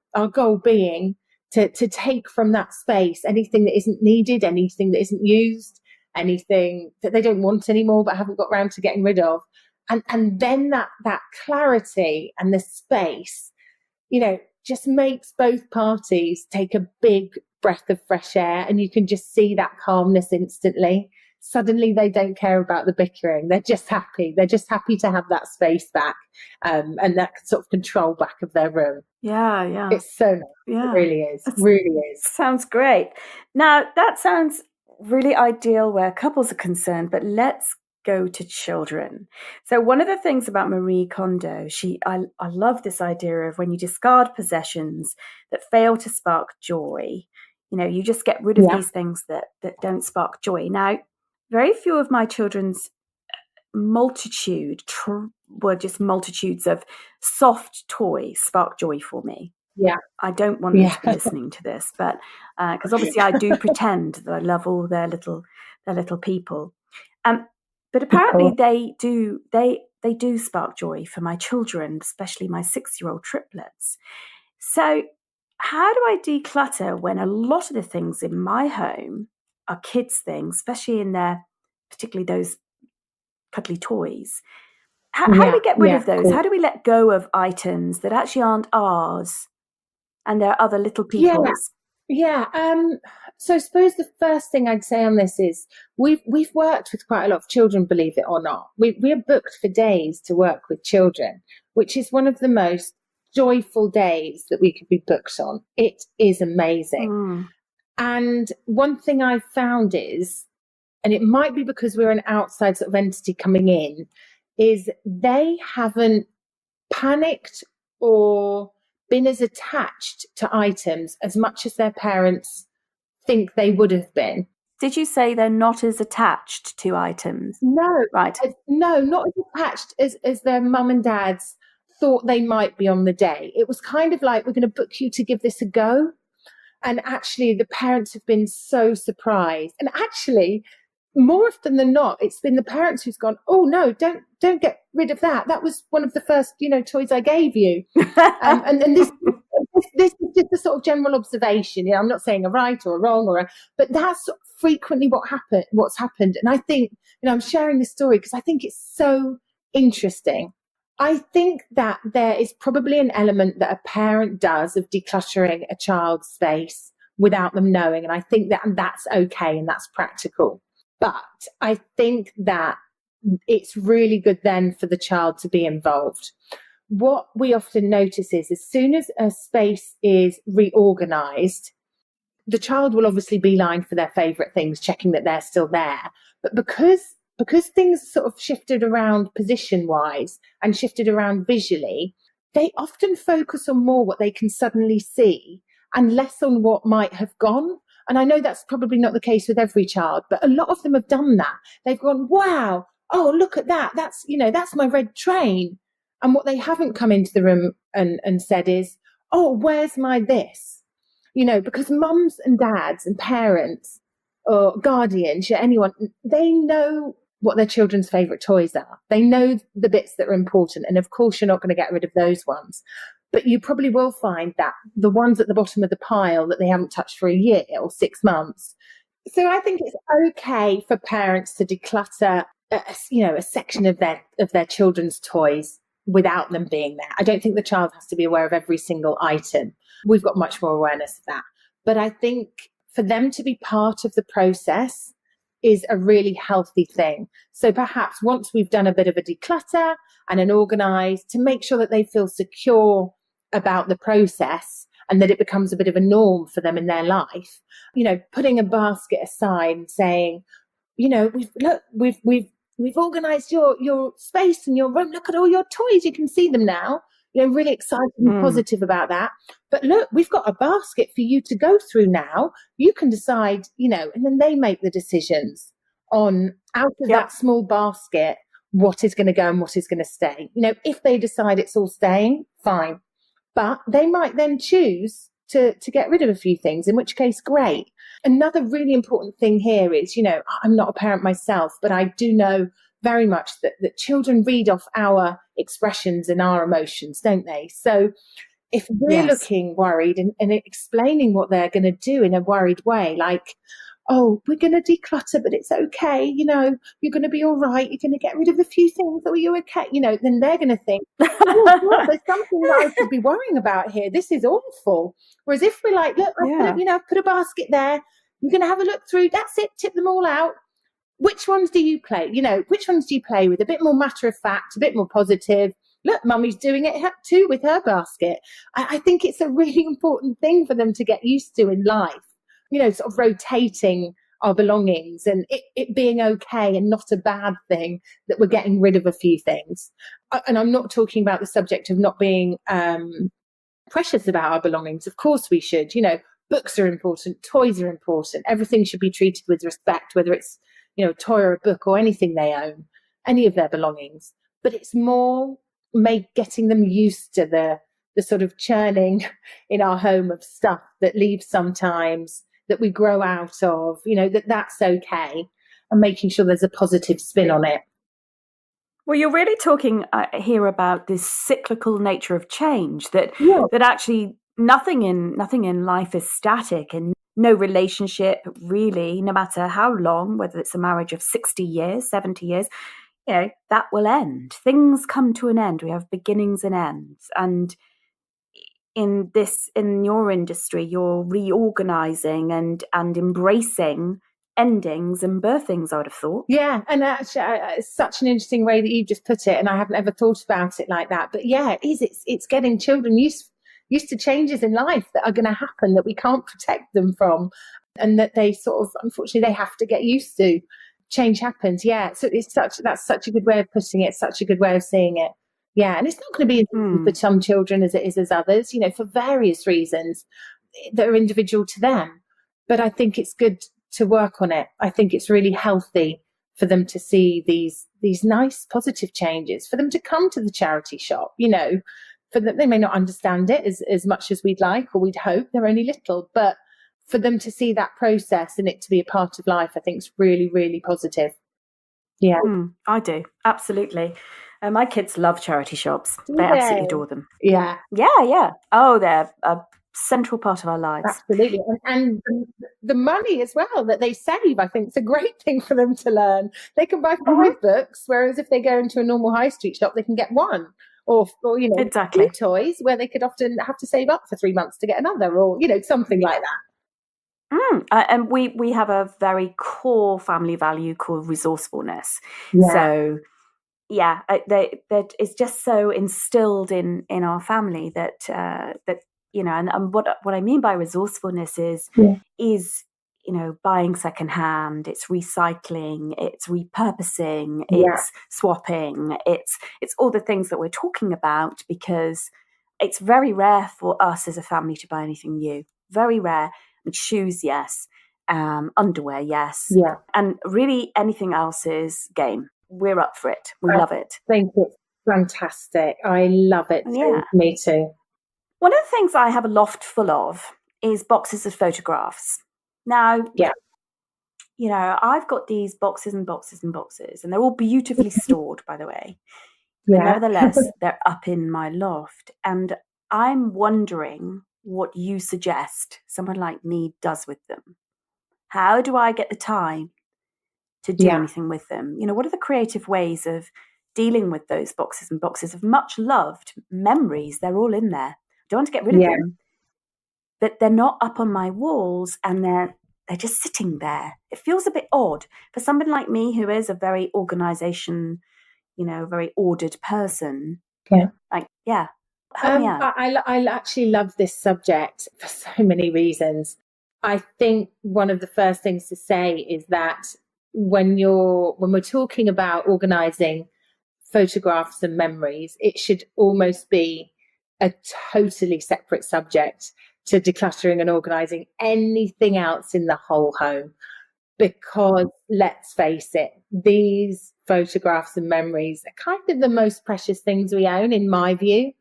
being to take from that space anything that isn't needed, anything that isn't used, anything that they don't want anymore but haven't got round to getting rid of. And then that clarity and the space, just makes both parties take a big breath of fresh air, and you can just see that calmness instantly. Suddenly they don't care about the bickering. They're just happy. They're just happy to have that space back and that sort of control back of their room. Yeah. It's so nice. Yeah. It really is. It really is. Sounds great. Now, that sounds really ideal where couples are concerned, but let's go to children. So one of the things about Marie Kondo, I love this idea of when you discard possessions that fail to spark joy, you just get rid of these things that don't spark joy. Now, very few of my children's multitudes of soft toys spark joy for me. Yeah. I don't want them to be listening to this, but because obviously I do pretend that I love all their little people. But apparently they do spark joy for my children, especially my 6-year-old triplets. So how do I declutter when a lot of the things in my home are kids' things, especially particularly those cuddly toys? How do we get rid of those? Cool. How do we let go of items that actually aren't ours and they're other little people's? So I suppose the first thing I'd say on this is we've worked with quite a lot of children, believe it or not. We are booked for days to work with children, which is one of the most joyful days that we could be booked on. It is amazing. And one thing I've found is, and it might be because we're an outside sort of entity coming in, is they haven't panicked or been as attached to items as much as their parents think they would have been. Did you say they're not as attached to items? No. Right. No, not as attached as their mum and dads thought they might be on the day. It was kind of like, we're going to book you to give this a go. And actually, the parents have been so surprised. And actually, more often than not, it's been the parents who's gone, oh, no, don't get rid of that. That was one of the first, toys I gave you. And this is just a sort of general observation. I'm not saying a right or a wrong, but that's frequently what's happened. And I think, I'm sharing this story because I think it's so interesting. I think that there is probably an element that a parent does of decluttering a child's space without them knowing. And I think that's okay and that's practical. But I think that it's really good then for the child to be involved. What we often notice is as soon as a space is reorganized, the child will obviously beeline for their favorite things, checking that they're still there. But because things sort of shifted around position-wise and shifted around visually, they often focus on more what they can suddenly see and less on what might have gone. And I know that's probably not the case with every child, but a lot of them have done that. They've gone, wow, oh, look at that. That's my red train. And what they haven't come into the room and said is, oh, where's my this? Because mums and dads and parents or guardians, anyone, they know what their children's favourite toys are. They know the bits that are important. And of course, you're not going to get rid of those ones. But you probably will find that the ones at the bottom of the pile that they haven't touched for a year or 6 months. So I think it's okay for parents to declutter, a section of their children's toys without them being there. I don't think the child has to be aware of every single item. We've got much more awareness of that. But I think for them to be part of the process is a really healthy thing. So perhaps once we've done a bit of a declutter and an organise, to make sure that they feel secure about the process and that it becomes a bit of a norm for them in their life, putting a basket aside and saying, we've organised your space and your room. Look at all your toys. You can see them now. Really excited and positive about that. But look, we've got a basket for you to go through now. You can decide, and then they make the decisions on out of that small basket, what is going to go and what is going to stay. If they decide it's all staying, fine. But they might then choose to get rid of a few things, in which case, great. Another really important thing here is, I'm not a parent myself, but I do know very much that children read off our expressions and our emotions, don't they? So if we're looking worried and explaining what they're going to do in a worried way, like, oh, we're going to declutter, but it's okay, you're going to be all right, you're going to get rid of a few things, are you okay? Then they're going to think, oh, God, there's something that I could be worrying about here. This is awful. Whereas if we're like, look, I've put a basket there, you're going to have a look through, that's it, tip them all out. Which ones do you play? Which ones do you play with? A bit more matter of fact, a bit more positive. Look, mummy's doing it too with her basket. I think it's a really important thing for them to get used to in life, sort of rotating our belongings, and it being okay and not a bad thing that we're getting rid of a few things. And I'm not talking about the subject of not being precious about our belongings. Of course we should. Books are important, toys are important, everything should be treated with respect, whether it's a toy or a book or anything they own, any of their belongings. But it's more getting them used to the sort of churning in our home of stuff that leaves sometimes, that we grow out of, that's okay, and making sure there's a positive spin on it. Well, you're really talking here about this cyclical nature of change, that actually nothing in life is static, and no relationship really, no matter how long, whether it's a marriage of 60 years, 70 years, that will end. Things come to an end. We have beginnings and ends. And in your industry, you're reorganizing and embracing endings and birthings, I would have thought. Yeah, and actually, it's such an interesting way that you just put it, and I haven't ever thought about it like that. But yeah, it is. It's getting children used to changes in life that are going to happen that we can't protect them from, and that they sort of, unfortunately, they have to get used to. Change happens. Yeah, so that's such a good way of putting it. Such a good way of seeing it. Yeah, and it's not going to be as easy for some children as it is as others, for various reasons that are individual to them. But I think it's good to work on it. I think it's really healthy for them to see these nice positive changes, for them to come to the charity shop, for them, they may not understand it as much as we'd like or we'd hope, they're only little, but for them to see that process and it to be a part of life, I think is really, really positive. Yeah. I do. Absolutely. My kids love charity shops. They absolutely adore them. Yeah. Yeah. Oh, they're a central part of our lives. Absolutely. And the money as well that they save, I think, is a great thing for them to learn. They can buy 5 books, whereas if they go into a normal high street shop, they can get 1. Or exactly. 2 toys, where they could often have to save up for 3 months to get another, or, something like that. And we have a very core family value called resourcefulness. Yeah. So, that is just so instilled in our family that and what I mean by resourcefulness is buying secondhand, it's recycling, it's repurposing, it's swapping, it's all the things that we're talking about, because it's very rare for us as a family to buy anything new. Very rare. Shoes, yes. Underwear, yes. Yeah. And really anything else is game. We're up for it. We love it. I think it's fantastic. I love it. Yeah. Me too. One of the things I have a loft full of is boxes of photographs. Now, I've got these boxes and boxes and boxes, and they're all beautifully stored, by the way. Yeah. But nevertheless, they're up in my loft. And I'm wondering what you suggest someone like me does with them. How do I get the time to do anything with them? What are the creative ways of dealing with those boxes and boxes of much loved memories? They're all in there. I don't want to get rid of them, but they're not up on my walls, and they're just sitting there. It feels a bit odd for someone like me who is a very very ordered person. Yeah. Help me out. I actually love this subject for so many reasons. I think one of the first things to say is that when we're talking about organising photographs and memories, it should almost be a totally separate subject to decluttering and organising anything else in the whole home. Because let's face it, these photographs and memories are kind of the most precious things we own, in my view.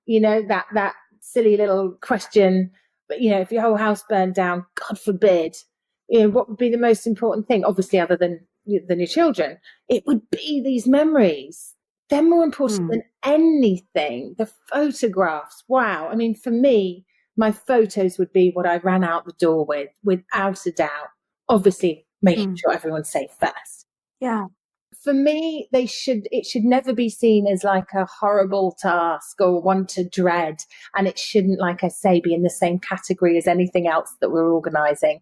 That silly little question, but if your whole house burned down, God forbid, what would be the most important thing? Obviously, other than your children, it would be these memories. They're more important than anything. The photographs, wow. I mean, for me, my photos would be what I ran out the door with, without a doubt. Obviously, making sure everyone's safe first. Yeah. For me, it should never be seen as like a horrible task or one to dread. And it shouldn't, like I say, be in the same category as anything else that we're organising.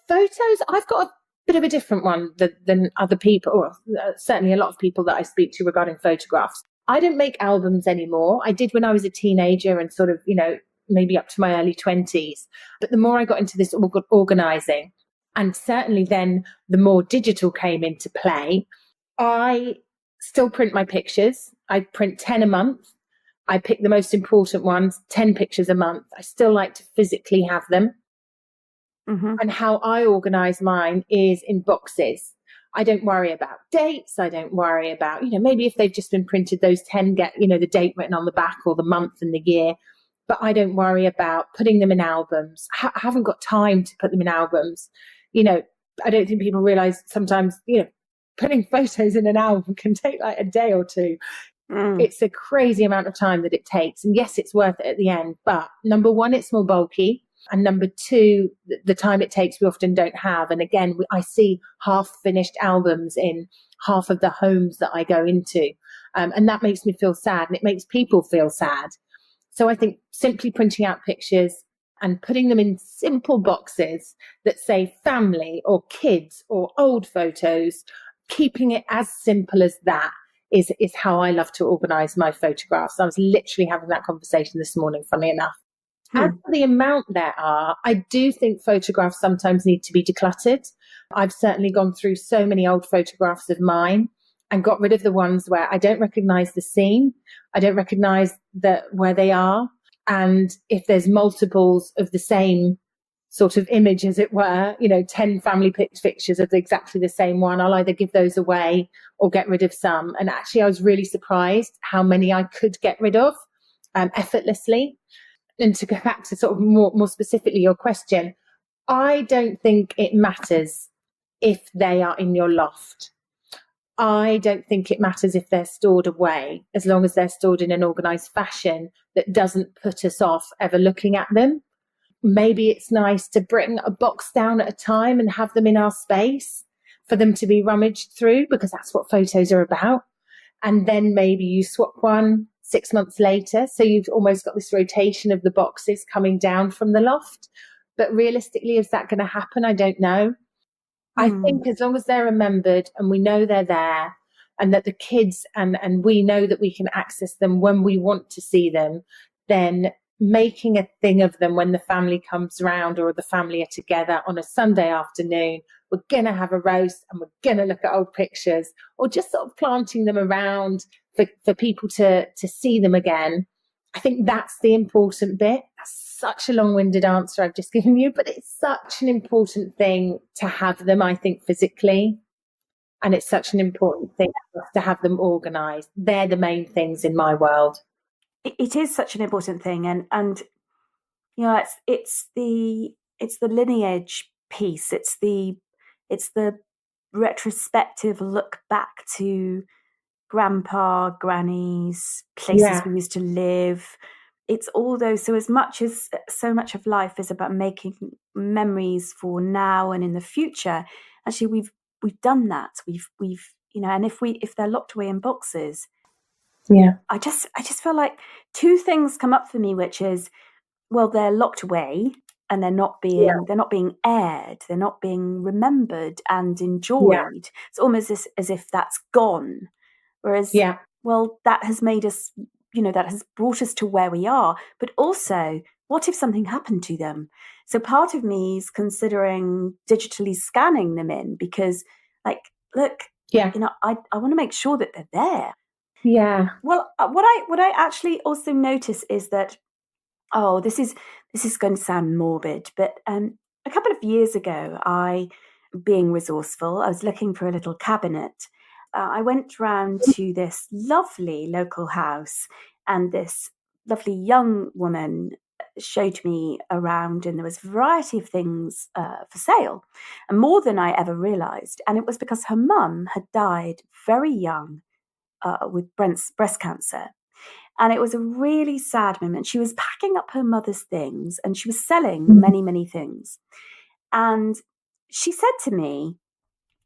Photos, I've got a bit of a different one than other people, or certainly a lot of people that I speak to regarding photographs. I don't make albums anymore. I did when I was a teenager and sort of, maybe up to my early 20s. But the more I got into this organising, and certainly then the more digital came into play, I still print my pictures. I print 10 a month. I pick the most important ones, 10 pictures a month. I still like to physically have them. Mm-hmm. And how I organize mine is in boxes. I don't worry about dates. I don't worry about, maybe if they've just been printed, those 10 get, the date written on the back or the month and the year. But I don't worry about putting them in albums. I haven't got time to put them in albums. I don't think people realize sometimes, putting photos in an album can take like a day or two. It's a crazy amount of time that it takes. And yes, it's worth it at the end. But number one, it's more bulky. And number two, the time it takes, we often don't have. And again, I see half finished albums in half of the homes that I go into. And that makes me feel sad, and it makes people feel sad. So I think simply printing out pictures and putting them in simple boxes that say family or kids or old photos, keeping it as simple as that is how I love to organise my photographs. I was literally having that conversation this morning, funny enough. As for the amount there are, I do think photographs sometimes need to be decluttered. I've certainly gone through so many old photographs of mine and got rid of the ones where I don't recognise the scene. I don't recognise where they are. And if there's multiples of the same sort of image, as it were, 10 family pictures of exactly the same one, I'll either give those away or get rid of some. And actually, I was really surprised how many I could get rid of effortlessly. And to go back to sort of more specifically your question, I don't think it matters if they are in your loft. I don't think it matters if they're stored away, as long as they're stored in an organised fashion that doesn't put us off ever looking at them. Maybe it's nice to bring a box down at a time and have them in our space for them to be rummaged through, because that's what photos are about. And then maybe you swap one 6 months later. So you've almost got this rotation of the boxes coming down from the loft. But realistically, is that going to happen? I don't know. I think as long as they're remembered and we know they're there, and that the kids and we know that we can access them when we want to see them, then making a thing of them when the family comes round or the family are together on a Sunday afternoon, we're going to have a roast and we're going to look at old pictures, or just sort of planting them around for people to see them again. I think that's the important bit. That's such a long-winded answer I've just given you, but it's such an important thing to have them, I think, physically. And it's such an important thing to have them organised. They're the main things in my world. It is such an important thing, and it's the lineage piece. It's the retrospective look back to grandpa, grannies, places we used to live. It's all those. So so much of life is about making memories for now and in the future. Actually, we've done that. We've and if they're locked away in boxes, I just feel like two things come up for me, which is, well, they're locked away and they're not being aired, they're not being remembered and enjoyed. It's almost as if that's gone. Whereas, well, that has made us, that has brought us to where we are. But also, what if something happened to them? So part of me is considering digitally scanning them in, because, like, look, I want to make sure that they're there. Yeah. Well, what I actually also notice is that, this is going to sound morbid, but a couple of years ago, being resourceful, I was looking for a little cabinet. I went round to this lovely local house, and this lovely young woman showed me around, and there was a variety of things for sale, and more than I ever realised. And it was because her mum had died very young with breast cancer. And it was a really sad moment. She was packing up her mother's things, and she was selling many, many things. And she said to me,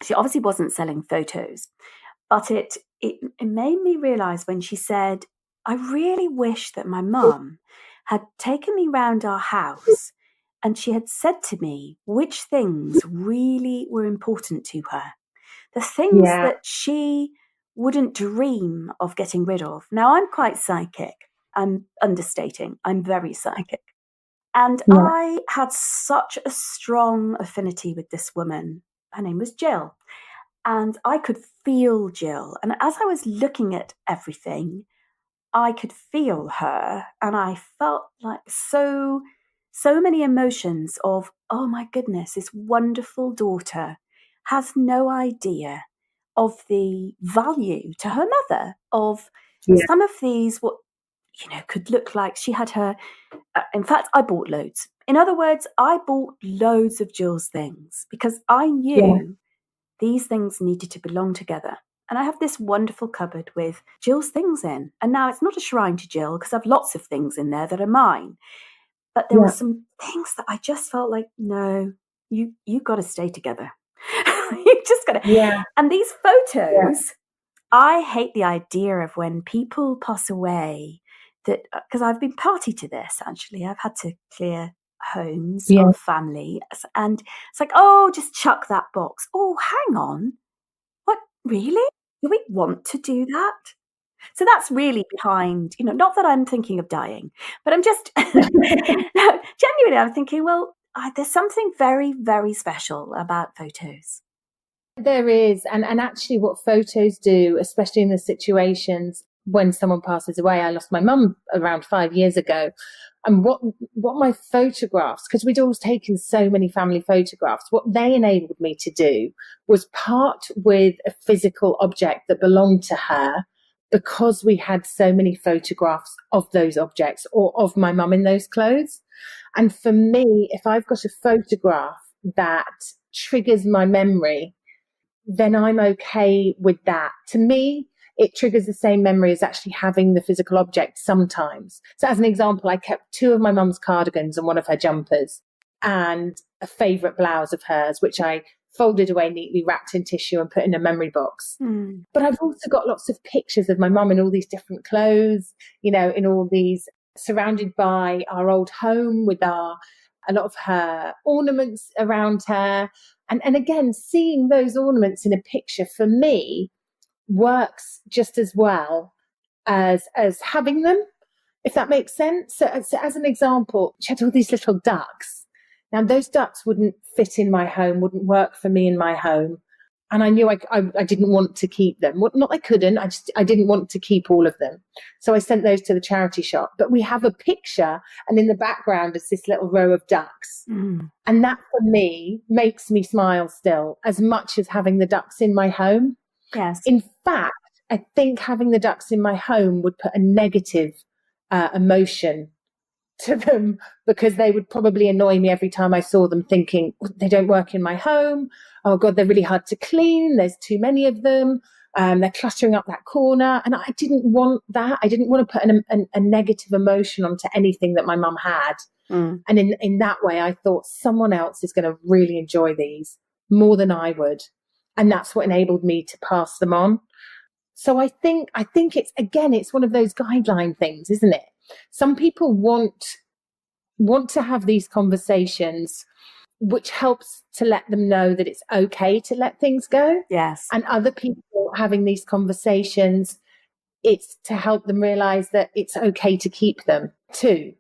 she obviously wasn't selling photos, but it made me realise when she said, I really wish that my mum had taken me round our house and she had said to me which things really were important to her. The things that she wouldn't dream of getting rid of. Now, I'm quite psychic. I'm understating. I'm very psychic. And Yeah. I had such a strong affinity with this woman. Her name was Jill. And I could feel Jill. And as I was looking at everything, I could feel her. And I felt like so many emotions of, oh my goodness, this wonderful daughter has no idea of the value to her mother of some of these, what, could look like she had her. In fact, I bought loads. In other words, I bought loads of Jill's things because I knew these things needed to belong together. And I have this wonderful cupboard with Jill's things in. And now it's not a shrine to Jill because I have lots of things in there that are mine. But there were some things that I just felt like, no, you got to stay together. You just got to. Yeah. And these photos, I hate the idea of when people pass away, that because I've been party to this, actually. I've had to clear homes of family. And it's like, oh, just chuck that box. Oh, hang on. What, really? Do we want to do that? So that's really behind, not that I'm thinking of dying, but I'm just, no, genuinely, I'm thinking, well, there's something very, very special about photos. There is. And actually what photos do, especially in the situations when someone passes away, I lost my mum around 5 years ago. And what my photographs, because we'd always taken so many family photographs, what they enabled me to do was part with a physical object that belonged to her, because we had so many photographs of those objects or of my mum in those clothes. And for me, if I've got a photograph that triggers my memory, then I'm okay with that. To me, it triggers the same memory as actually having the physical object sometimes. So as an example, I kept 2 of my mum's cardigans and 1 of her jumpers and a favourite blouse of hers, which I folded away neatly, wrapped in tissue and put in a memory box. But I've also got lots of pictures of my mum in all these different clothes, in all these, surrounded by our old home with a lot of her ornaments around her. And again, seeing those ornaments in a picture for me works just as well as having them, if that makes sense. So as an example, she had all these little ducks. Now, those ducks wouldn't fit in my home, wouldn't work for me in my home. And I knew I didn't want to keep them. Well, not I couldn't, I didn't want to keep all of them. So I sent those to the charity shop. But we have a picture, and in the background is this little row of ducks. And that for me makes me smile still, as much as having the ducks in my home. Yes. In fact, I think having the ducks in my home would put a negative emotion to them, because they would probably annoy me every time I saw them, thinking they don't work in my home. Oh God, they're really hard to clean. There's too many of them. They're cluttering up that corner. And I didn't want that. I didn't want to put a negative emotion onto anything that my mum had. And in that way, I thought someone else is going to really enjoy these more than I would. And that's what enabled me to pass them on. So I think it's one of those guideline things, isn't it? Some people want to have these conversations, which helps to let them know that it's okay to let things go. Yes. And other people having these conversations, it's to help them realize that it's okay to keep them too.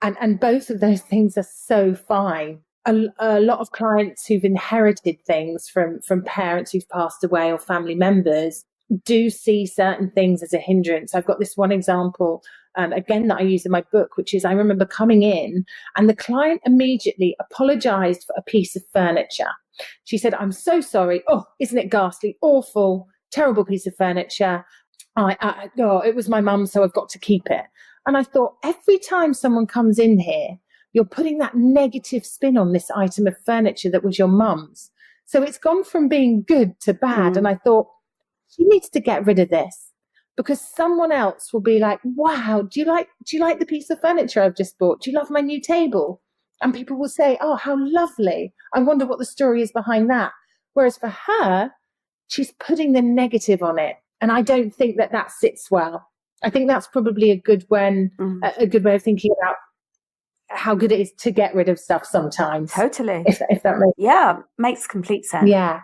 And both of those things are so fine. A lot of clients who've inherited things from parents who've passed away or family members do see certain things as a hindrance. I've got this one example, again, that I use in my book, which is I remember coming in and the client immediately apologized for a piece of furniture. She said, "I'm so sorry. Oh, isn't it ghastly? Awful, terrible piece of furniture. It was my mum, so I've got to keep it." And I thought, every time someone comes in here, you're putting that negative spin on this item of furniture that was your mum's. So it's gone from being good to bad. And I thought, she needs to get rid of this, because someone else will be like, "Wow, do you like the piece of furniture I've just bought? Do you love my new table?" And people will say, "Oh, how lovely. I wonder what the story is behind that." Whereas for her, she's putting the negative on it. And I don't think that sits well. I think that's probably a good way of thinking about how good it is to get rid of stuff sometimes. Totally. If that makes complete sense. Yeah.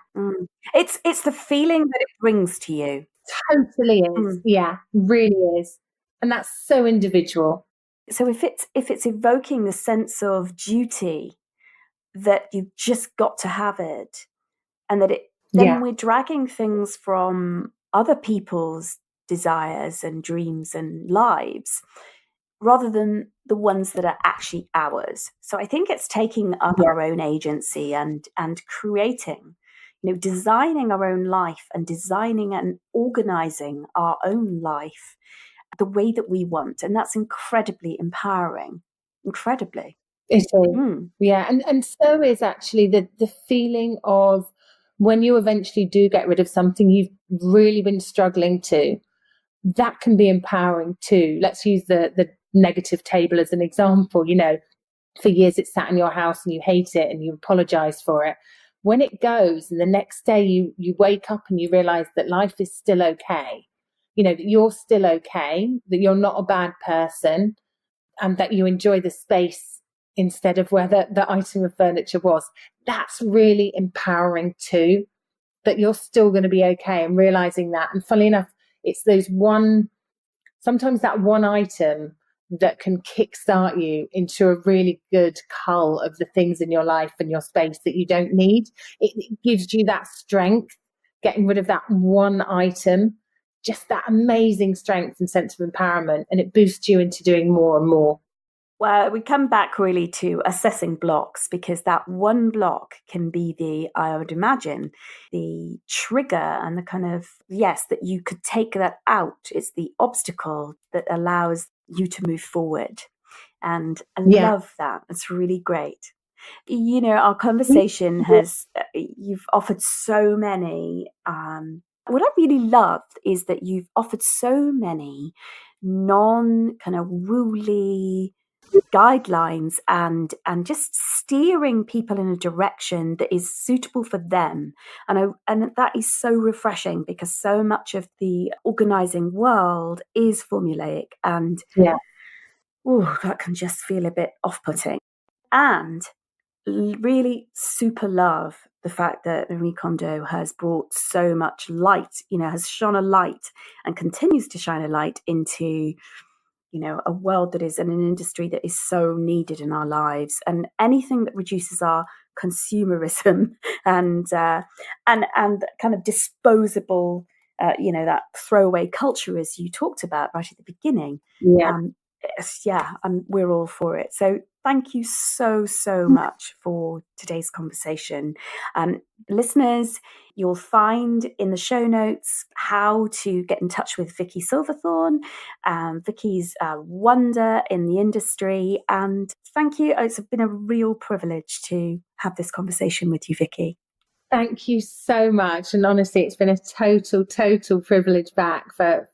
It's the feeling that it brings to you. Totally is. Yeah, really is. And that's so individual. So if it's evoking the sense of duty that you've just got to have it, and that then we're dragging things from other people's desires and dreams and lives rather than the ones that are actually ours. So I think it's taking up our own agency and creating, designing our own life and designing and organizing our own life the way that we want. And that's incredibly empowering. Incredibly. It is. Yeah. And so is actually the feeling of when you eventually do get rid of something you've really been struggling to, that can be empowering too. Let's use the negative table as an example. For years it's sat in your house and you hate it and you apologize for it. When it goes and the next day you wake up and you realize that life is still okay, that you're still okay, that you're not a bad person, and that you enjoy the space instead of where the item of furniture was, that's really empowering too, that you're still going to be okay, and realizing that. And funnily enough, it's sometimes that one item that can kickstart you into a really good cull of the things in your life and your space that you don't need. It gives you that strength, getting rid of that one item, just that amazing strength and sense of empowerment, and it boosts you into doing more and more. Well, we come back really to assessing blocks, because that one block can be I would imagine, the trigger and the kind of, that you could take that out. It's the obstacle that allows you to move forward. And I love that. It's really great. Our conversation you've offered so many, what I really loved is that you've offered so many non kind of ruly guidelines and just steering people in a direction that is suitable for them. And that is so refreshing, because so much of the organizing world is formulaic, and that can just feel a bit off-putting. And really super love the fact that Marie Kondo has brought so much light, has shone a light and continues to shine a light into a world that is in an industry that is so needed in our lives, and anything that reduces our consumerism and kind of disposable, that throwaway culture, as you talked about right at the beginning. We're all for it. So thank you so much for today's conversation. Listeners, you'll find in the show notes how to get in touch with Vicky Silverthorn. Vicky's a wonder in the industry. And thank you. It's been a real privilege to have this conversation with you, Vicky. Thank you so much. And honestly, it's been a total privilege back for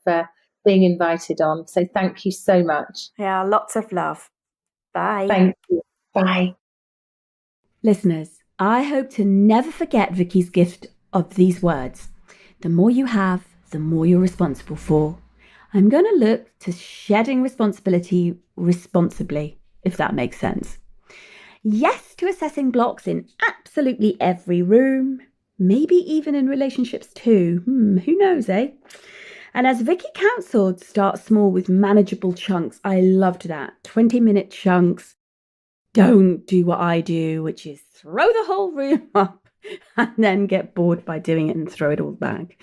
being invited on. So thank you so much. Yeah, lots of love. Bye. Thank you. Bye. Listeners, I hope to never forget Vicky's gift of these words. The more you have, the more you're responsible for. I'm going to look to shedding responsibility responsibly, if that makes sense. Yes to assessing blocks in absolutely every room, maybe even in relationships too. Who knows, eh? And as Vicky counselled, start small with manageable chunks. I loved that. 20-minute chunks. Don't do what I do, which is throw the whole room up and then get bored by doing it and throw it all back.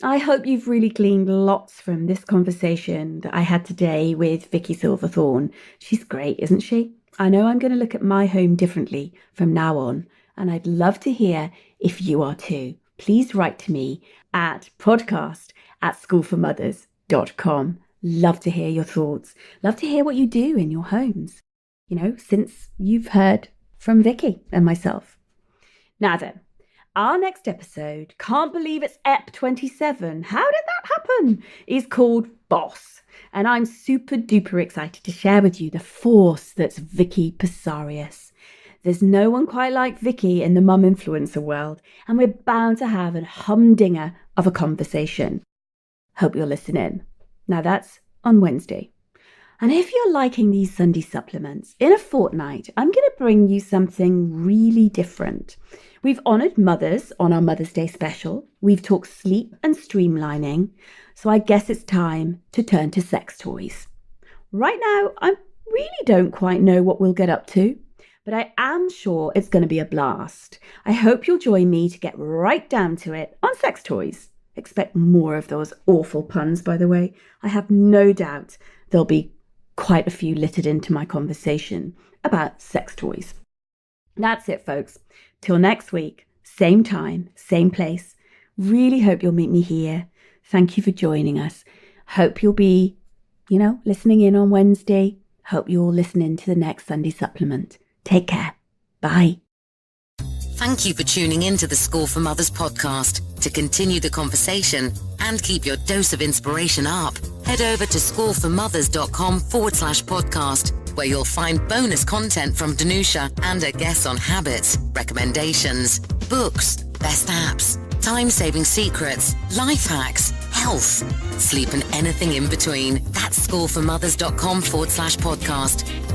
I hope you've really gleaned lots from this conversation that I had today with Vicky Silverthorn. She's great, isn't she? I know I'm going to look at my home differently from now on, and I'd love to hear if you are too. Please write to me at podcast@schoolformothers.com. Love to hear your thoughts. Love to hear what you do in your homes, since you've heard from Vicky and myself. Now then, our next episode, can't believe it's EP 27. How did that happen? Is called Boss. And I'm super duper excited to share with you the force that's Vicky Pisarius. There's no one quite like Vicky in the mum influencer world, and we're bound to have a humdinger of a conversation. Hope you'll listen in. Now that's on Wednesday. And if you're liking these Sunday supplements, in a fortnight, I'm going to bring you something really different. We've honoured mothers on our Mother's Day special. We've talked sleep and streamlining. So I guess it's time to turn to sex toys. Right now, I'm really don't quite know what we'll get up to, but I am sure it's going to be a blast. I hope you'll join me to get right down to it on sex toys. Expect more of those awful puns, by the way. I have no doubt there'll be quite a few littered into my conversation about sex toys. That's it, folks. Till next week, same time, same place. Really hope you'll meet me here. Thank you for joining us. Hope you'll be, listening in on Wednesday. Hope you'll listen in to the next Sunday supplement. Take care. Bye. Thank you for tuning in to the School for Mothers podcast. To continue the conversation and keep your dose of inspiration up, head over to schoolformothers.com/podcast, where you'll find bonus content from Danusha and her guests on habits, recommendations, books, best apps, time-saving secrets, life hacks, health, sleep and anything in between. That's schoolformothers.com/podcast.